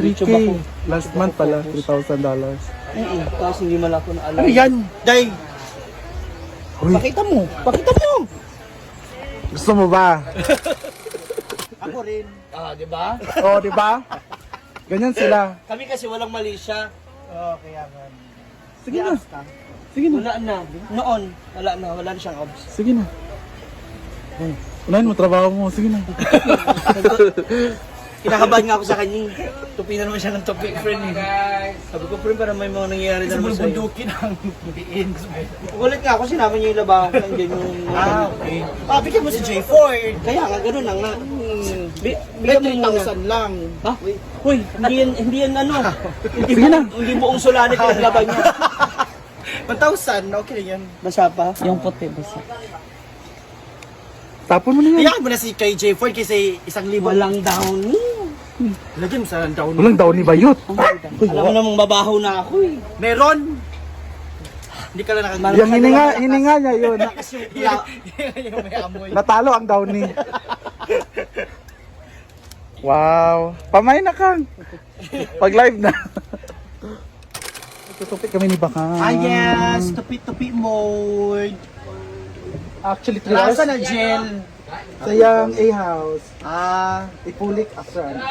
3K. Last month pala, $3,000. Tapos hindi man ako naalala. Ano yan? Day! Uy, Pakita mo! Pakita mo! gusto mo ba? Ako rin. Di ba? Oo, di ba? Ganyan sila. Kami kasi walang mali siya. Oo, kaya man. Sige na. Sige na. Wala na. Noon, wala na siyang abs. Sige na. Ay, unahin mo trabaho mo. Sige na. Kinakabahan nga ako sa kanya. Tupi na naman siya ng topic, friend. Sabi ko, friend, para may mga nangyayari na naman sa'yo. Bundukin ang biin. Ulit nga ako, sinama niya yung labahan. Nandiyan yung... okay. Bigyan mo si J4. Kaya nga, ganun na nga. Bigyan mo 3,000 lang. Ha? Uy, hindi yan ano. Sige na. Hindi buong sulanit yung laban niya. 1,000, okay yan. Basa pa? Yung puti, basa. Tapon mo na yan. Kaya mo na si kay J4 kasi 1,000. Walang down. Lagyan mo sa down. Walang daw ni Bayot. Alam mo namang babaho na ako eh. Meron! Hindi ka lang nakagmano. Yung hininga niya yun. Yung may amoy. Natalo ang Downy. Wow. Pamay na kang. Pag live na. Tutupit kami ni Bakang. Yes! Tupi-tupi mode. Actually, 3 hours. Lasa na gel. Sayang A-house. Ipulik after ano.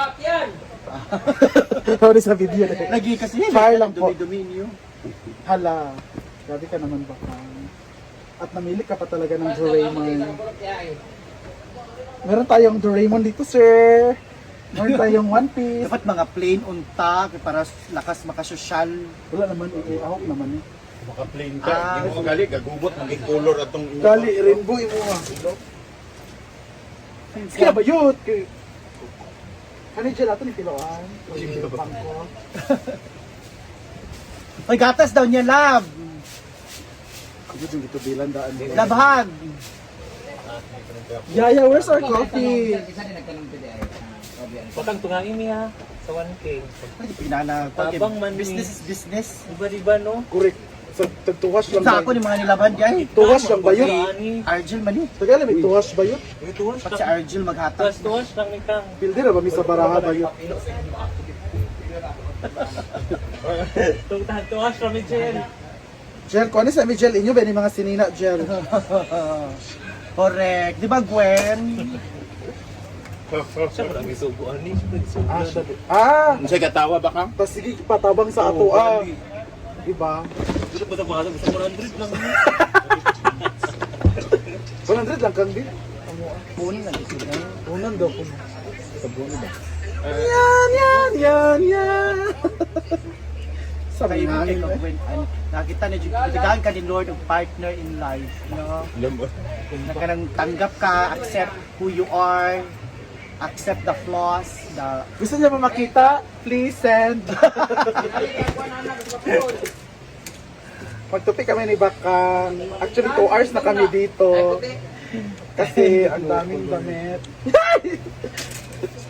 Sorry sa video na. Lagi kasi yan. Fire lang po. Dumi-dumi niyo. Hala. Grabe ka naman Bakang. At namili ka pa talaga ng Doraemon. Meron tayong Doraemon dito, sir. Meron tayong One Piece. Dapat mga plain unta para lakas makasosyal. Wala naman, ahok naman eh. Maka plain ka, hindi mo gali, gagubot, maging color atong Gali, rainbow mo nga. Kaya ba yun? Ano dyan natin yung piloan? Bangko. Ay, gatas daw niya, lab. Ito yung ito bilang daan. Labhag. Yaya, where's our coffee? Patang tungain niya sa 1K. Ay, pinana. Tabang man Business is business. Diba no? Correct. Tagtuwas lang Sa ako ni mga nilaban diyan. Tuwas lang ba yun? Argel man eh. Tagala, may tuwas ba yun? Tuwas Pag si Argel maghatag. tuwas lang ni Kang. Pildi na ba may sa baraha ba yun? Tuwas from Michelle. Jel, kung ano sa amin, Jel, inyo ba yung mga sinina, Jel? Correct. Di ba Gwen? Siya mo lang isubuan ni. Siya. Ano siya katawa ba kang? Tas sige, patabang sa ato, Diba? Dito pa sa mga gusto 100 lang. 100 lang kang din. Punin na dito. Unan daw ko. Sa buwan ba? Yan. Sa Kaya mo kay mga Gwen. Nakita na dyan ka ni Lord of partner in life. No? Na kanang tanggap ka, accept who you are, accept the flaws, Gusto niya ba makita? Please send. Magtupi kami ni Bakang. Actually, 2 hours na kami dito. Kasi ang daming damit.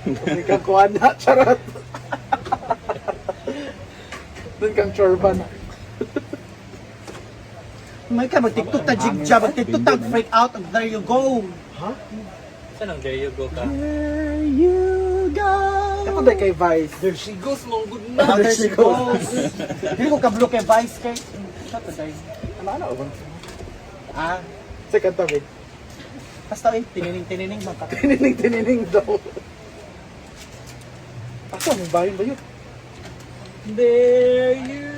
Kasi kang kuha na, charot. Doon kang chorba na. may ka mag-tiktok ta jigja, mag-tiktok ta freak out, and there you go. Saan ang there you go ka? There you go. Ito dahil kay Vice. There she goes, mong good na. There she goes. Hindi ko kablo kay Vice kay. Shut the day. Ano ba? Ah, Second tabi. basta eh, tinining mga Tinining daw. Ako, may bayan ba yun? There you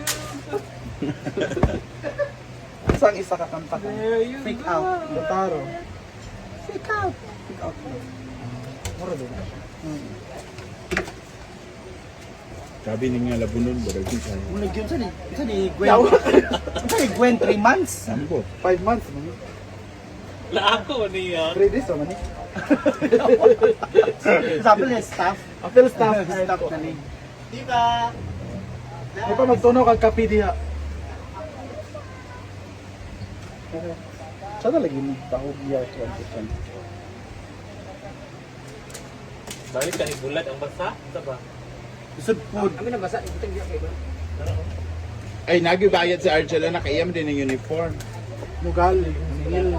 Saan isa kakanta ka? freak out. Lotaro. Freak out. Freak out. Mura din. Sabi ni nga labunon, pero ito siya. Muna yun sa ni Gwen. Sa ni Gwen 3 months. Sampo. 5 months. Man. Laako niya. 3 days naman eh. Sabi niya staff. Apel staff. Staff na ni. Diba? May pa magtunaw kang kapi diha. Sana lagi ni tahog year 2020. Balik ka ni bulat ang basa. Ito ba? Isod food. Ay, nagibayad si Argela, nakaiyam din ng uniform. Mugali. Nil.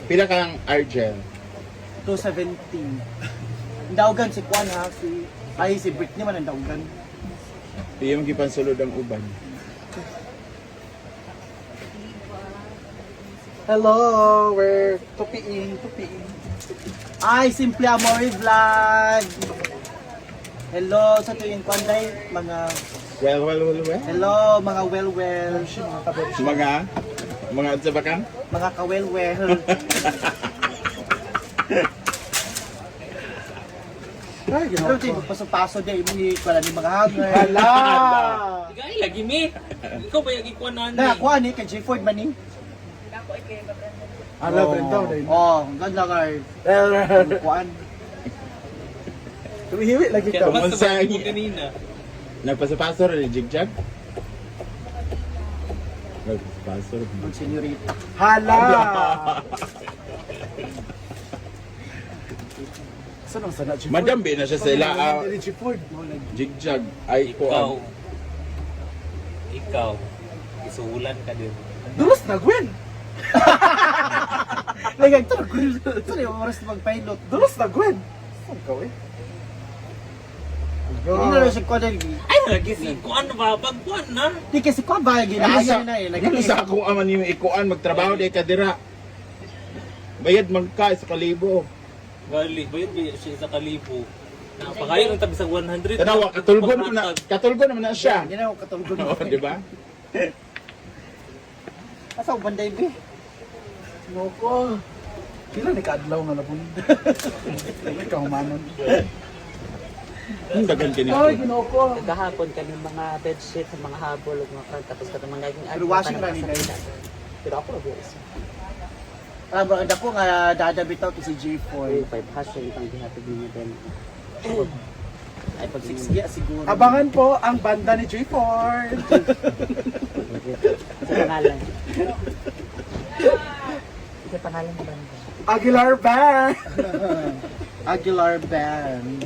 Pila kang Argel? 217. Daugan si Kwan ha, si Britney man ang daugan. Di yung gipansulod ang uban. Hello, we're tupiin. Ay, Simple Amore Vlog! Hello sa tuwing Kwanday, mga Well. hello mga well. Mga sa bakang? Mga ka-well. Ay, Pero ginawa tayo, paso-paso din, wala ni mga hanger. Hala! Igay, lagi mi. Ikaw ba yung ikuanan Na, kuha ni, kay J-Ford man ni. Ala, Brenda, dahil. Oh, ganda ka. Kuhaan. Tumihiwi lagi ka. Kung Basta unsa- mo kanina. Nagpasapasor ni Jigjag? Nagpasapasor. Ang senyorita. Hala! Saan ang sana, G4? Madam, na siya sa ila. G4. Jigjag. Ay, Ikaw. ko. Ikaw. Isuulan ka din. Dulos na, Gwen! Lagay, ito na yung oras na mag-pilot. Dulos na, Gwen! Saan ka, eh? Hindi na rin si Kwan na Ay, lagi si kuan ba? Pagkuan na. Di kasi Kwan ba, ginaya na eh. Ano sa akong aman yung ikuan, magtrabaho di ka dira. Bayad man ka sa kalibo. Gali, bayad ba siya sa kalibo? Napakayo ng tabi sa 100. Tanawa, katulgon naman na siya. Hindi na ako katulog. Oo, di ba? Asa ko banday ba? Noko. Kila ni kaadlaw nga labon. Ikaw manon. Ang dagan ka Ay, nito. ginoko. Gahapon kami mga bedsheet sa mga habol ug mga kanta tapos katong mga naging Pero washing na nila. Pero ako ra boys. Ang dako nga dadabitaw to si J4. 5 hash yung itong gihatid niya din. Ay pag 6 years siguro. Abangan po ang banda ni J4. sa pangalan. Sa pangalan mo ba? Aguilar Band. Aguilar Band.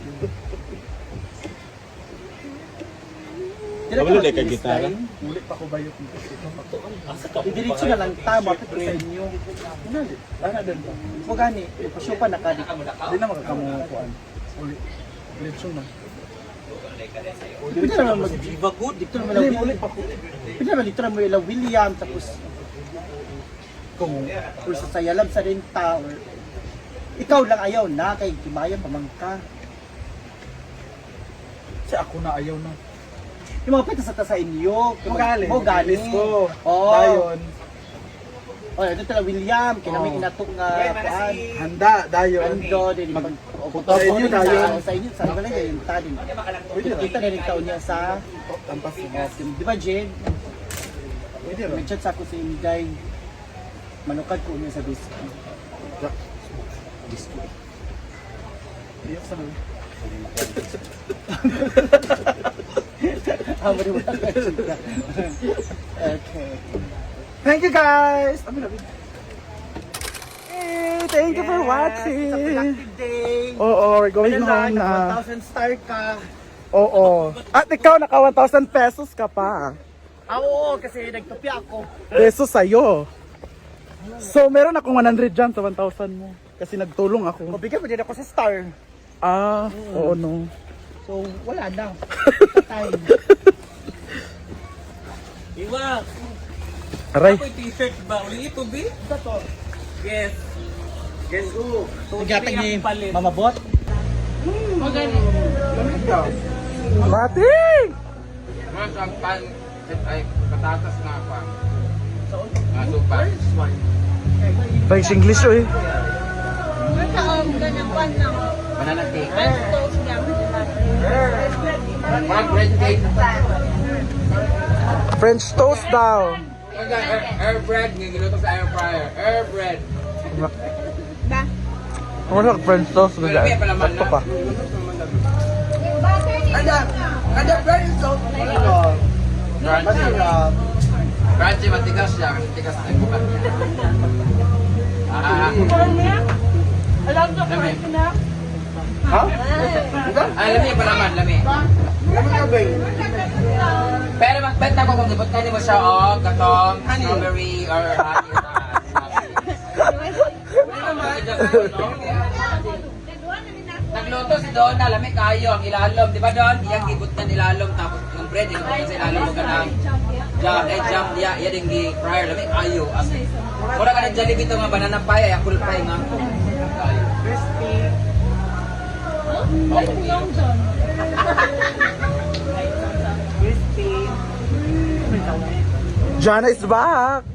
Wala na kay gitara. Muli pa ko bayot nito. Asa ka? Didiretso na lang tama ito sa inyo. Ana din ba? Mo gani, pasyo pa nakadi. Di na makakamukuan. Uli. Litso na. Dito naman mag Viva good. dito naman Muli, lang muli pa ko. dito naman dito naman ila William tapos Kung or sa Sayalab sa Renta or ikaw lang ayaw na kay Kimayan pamangka. si ako na ayaw na. Yung mga pita sa inyo. Mo gali. Mo gali. ko. Oo. Dayon. Oh, ito tala William, kinamig Oo. inatok nga paan. Handa, dayon. Ando din pag Sa inyo, dayon. sa inyo sa iba yung tadin. Kita na rin taon niya sa Tampas mo. di ba Jade? Pwede rin. May chat sa ako si Inday. Manukad ko niya sa disco. Iyak sa nung. Amo rin wala ka siya. Okay. Thank you guys! Amin. Hey, thank you for It's a watching! productive day. Oo, we're going Ano home na, na. 1,000 star ka. Oo. At ikaw, naka 1,000 pesos ka pa. Oo, kasi nagtupi ako. Pesos sa'yo. So, meron akong 100 dyan sa 1,000 mo. Kasi nagtulong ako. Mabigyan mo din ako sa star. Ah, oo no. So, wala na. Time. Iwa. Aray. Ako yung t-shirt ba? Uli ito, B? Ito to. Yes. Guess who? Naglatag ni Mama Bot. Mating! Mas ang pan ay patatas na pa. Supa. French English eh. Banana cake. Mga bread cake. French toast daw. Air bread, gigiluto sa air fryer. Air bread. Ano sa French toast ba dyan? Sakto pa. Kada bread is so Crunchy, matigas siya. Kasi tigas na yung bukat niya. Alam ko pa na. Lami pa naman, lami. Pero mas benta ko kung ibot mo siya, katong, strawberry, or honey. Nagluto si Donna, lamig kayo ang ilalom, di ba Don? Iyang gibot na nilalom, tapos yung bread, gibot na sa ilalom mo ganang jam, iya din gi fryer, lamig kayo. Mura ka ng Jollibee ito nga banana pie, ay apple pie nga. Crispy. Long John. Jana is back!